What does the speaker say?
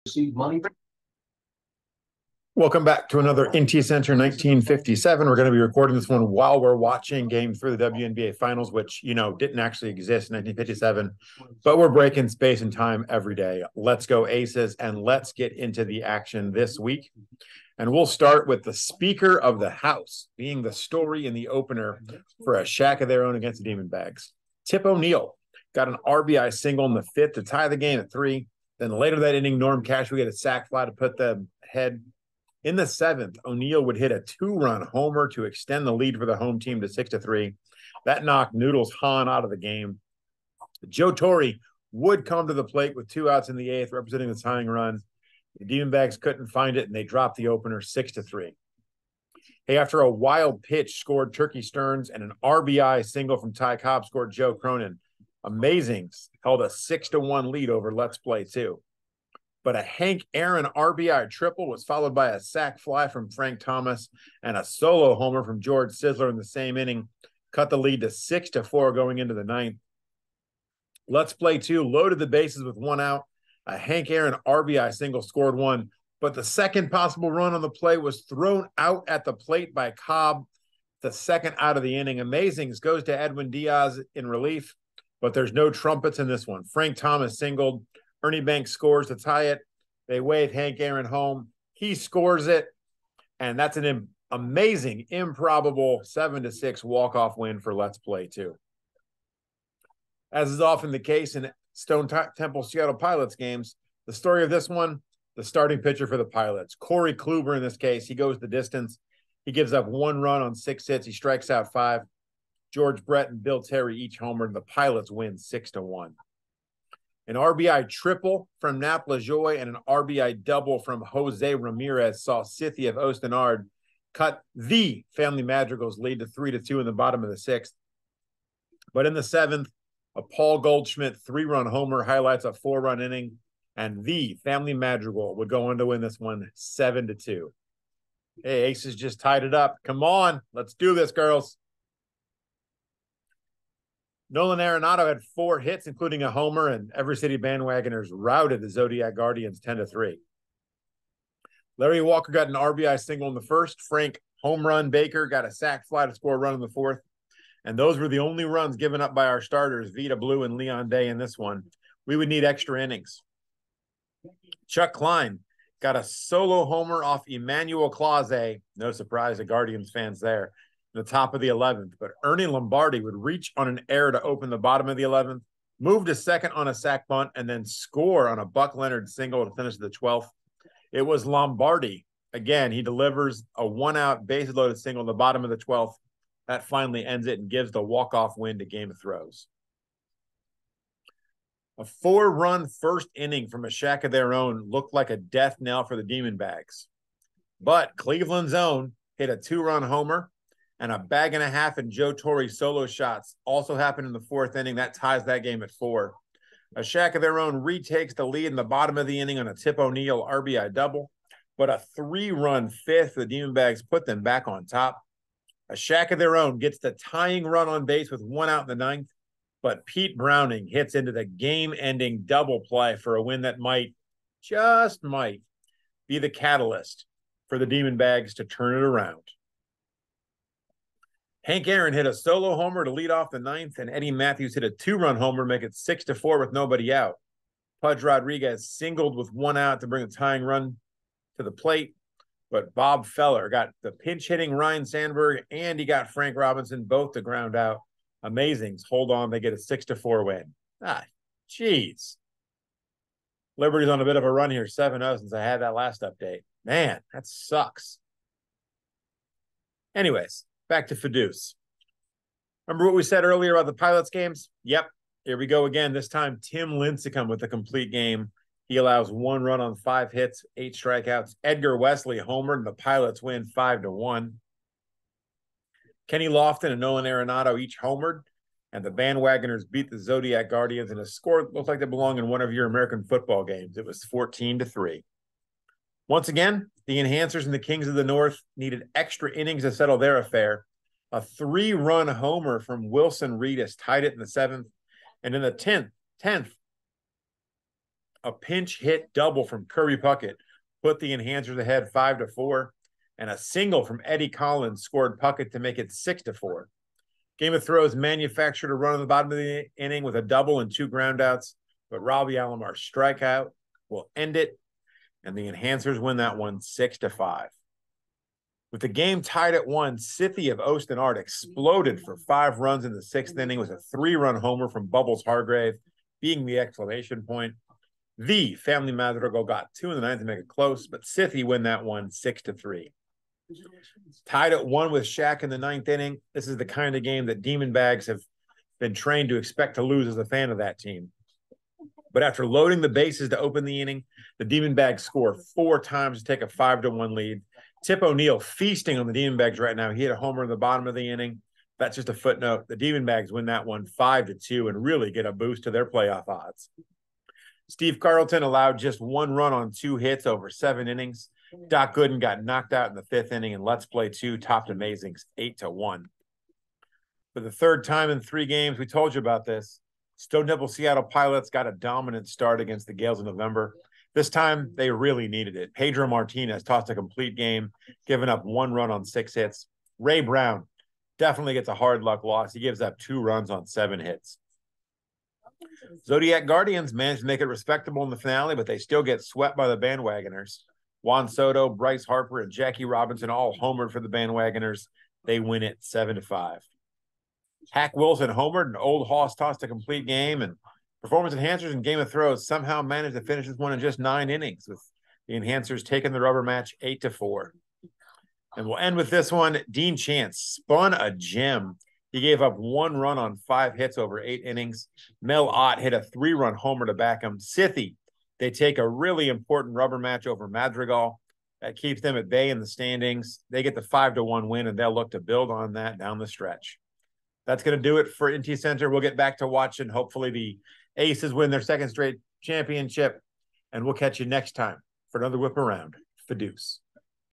Receive money. Welcome back to another IntyCenter 1957. We're going to be recording this one while we're watching Game 3 of the WNBA Finals, which, didn't actually exist in 1957, but we're breaking space and time every day. Let's go Aces, and let's get into the action this week. And we'll start with the Speaker of the House being the story in the opener for a shack of their own against the Demon Bags. Tip O'Neill got an RBI single in the fifth to tie the game at 3. Then later that inning, Norm Cash would get a sac fly to put them ahead. In the seventh, O'Neill would hit a 2-run homer to extend the lead for the home team to 6-3. That knocked Noodles Hahn out of the game. Joe Torre would come to the plate with 2 outs in the 8th, representing the tying run. The Diamondbacks couldn't find it, and they dropped the opener 6-3. Hey, after a wild pitch scored Turkey Stearns, and an RBI single from Ty Cobb scored Joe Cronin. Amazings held a 6-1 lead over Let's Play 2. But a Hank Aaron RBI triple was followed by a sac fly from Frank Thomas and a solo homer from George Sisler in the same inning, cut the lead to 6-4 going into the 9th. Let's Play 2 loaded the bases with 1 out. A Hank Aaron RBI single scored 1, but the second possible run on the play was thrown out at the plate by Cobb, the second out of the inning. Amazings goes to Edwin Diaz in relief, but there's no trumpets in this one. Frank Thomas singled. Ernie Banks scores to tie it. They wave Hank Aaron home. He scores it, and that's an amazing, improbable 7-6 walk-off win for Let's Play 2. As is often the case in Stone Temple Seattle Pilots games, the story of this one, the starting pitcher for the Pilots, Corey Kluber in this case, he goes the distance. He gives up 1 run on 6 hits. He strikes out 5. George Brett and Bill Terry each homered, and the Pilots win 6-1. An RBI triple from Nap LaJoie and an RBI double from Jose Ramirez saw Cynthia of Ostenard cut the Family Madrigals lead to 3-2 in the bottom of the 6th. But in the 7th, a Paul Goldschmidt 3-run homer highlights a 4-run inning, and the Family Madrigal would go on to win this one 7-2. Hey, Aces just tied it up. Come on, let's do this, girls. Nolan Arenado had 4 hits, including a homer, and Every City Bandwagoners routed the Zodiac Guardians 10-3. Larry Walker got an RBI single in the first. Frank home run Baker got a sac fly to score a run in the 4th. And those were the only runs given up by our starters, Vita Blue and Leon Day in this one. We would need extra innings. Chuck Klein got a solo homer off Emmanuel Clase. No surprise to Guardians fans there. The top of the 11th, but Ernie Lombardi would reach on an error to open the bottom of the 11th, move to second on a sac bunt, and then score on a Buck Leonard single to finish the 12th. It was Lombardi. Again, he delivers a 1-out bases-loaded single in the bottom of the 12th. That finally ends it and gives the walk-off win to Game of Throws. A 4-run first inning from a shack of their own looked like a death knell for the Demon Bags. But Cleveland's own hit a 2-run homer, and a bag and a half in Joe Torre solo shots also happened in the 4th inning. That ties that game at 4. A shack of their own retakes the lead in the bottom of the inning on a Tip O'Neill RBI double, but a 3-run 5th, the Diamondbacks put them back on top. A shack of their own gets the tying run on base with 1 out in the 9th, but Pete Browning hits into the game-ending double play for a win that just might, be the catalyst for the Diamondbacks to turn it around. Hank Aaron hit a solo homer to lead off the 9th, and Eddie Matthews hit a 2-run homer, make it 6-4 with nobody out. Pudge Rodriguez singled with 1 out to bring a tying run to the plate, but Bob Feller got the pinch-hitting Ryan Sandberg, and he got Frank Robinson both to ground out. Amazings. Hold on, they get a 6-4 win. Jeez. Liberty's on a bit of a run here, 7-0 since I had that last update. Man, that sucks. Anyways, back to FODEUSS. Remember what we said earlier about the Pilots games? Yep, here we go again. This time, Tim Lincecum with a complete game. He allows 1 run on 5 hits, 8 strikeouts. Edgar Wesley homered, and the Pilots win 5-1. Kenny Lofton and Nolan Arenado each homered, and the Bandwagoners beat the Zodiac Guardians in a score that looked like they belong in one of your American football games. It was 14-3. Once again, the Enhancers and the Kings of the North needed extra innings to settle their affair. A 3-run homer from Wilson Reedus tied it in the 7th. And in the 10th, A pinch hit double from Kirby Puckett put the Enhancers ahead 5-4, and a single from Eddie Collins scored Puckett to make it 6-4. Game of Thrones manufactured a run on the bottom of the inning with a double and 2 groundouts, but Robbie Alomar's strikeout will end it, and the Enhancers win that one 6-5. With the game tied at 1, Sithy of Austin Art exploded for 5 runs in the 6th inning with a 3-run homer from Bubbles Hargrave, being the exclamation point. The Family Madrigal got 2 in the 9th to make it close, but Sithy win that one 6-3. Tied at 1 with Shaq in the 9th inning. This is the kind of game that Demon Bags have been trained to expect to lose as a fan of that team. But after loading the bases to open the inning, the Demon Bags score 4 times to take a 5-1 lead. Tip O'Neill feasting on the Demon Bags right now. He hit a homer in the bottom of the inning. That's just a footnote. The Demon Bags win that one 5-2 and really get a boost to their playoff odds. Steve Carlton allowed just 1 run on 2 hits over 7 innings. Doc Gooden got knocked out in the 5th inning, and Let's Play 2 topped Amazing's 8-1. For the 3rd time in 3 games, we told you about this. Stone Temple Seattle Pilots got a dominant start against the Gales in November. This time, they really needed it. Pedro Martinez tossed a complete game, giving up 1 run on 6 hits. Ray Brown definitely gets a hard luck loss. He gives up 2 runs on 7 hits. Zodiac Guardians managed to make it respectable in the finale, but they still get swept by the Bandwagoners. Juan Soto, Bryce Harper, and Jackie Robinson all homered for the Bandwagoners. They win it 7-5. Hack Wilson homered, and Old Hoss tossed a complete game, and Performance Enhancers and Game of Thrones somehow managed to finish this one in just 9 innings, with the Enhancers taking the rubber match 8-4. And we'll end with this one. Dean Chance spun a gem. He gave up 1 run on 5 hits over 8 innings. Mel Ott hit a 3-run homer to back him. Sithy, they take a really important rubber match over Madrigal. That keeps them at bay in the standings. They get the 5-1 win, and they'll look to build on that down the stretch. That's going to do it for IntyCenter. We'll get back to watching. Hopefully the Aces win their 2nd straight championship, and we'll catch you next time for another whip around. FODEUSS.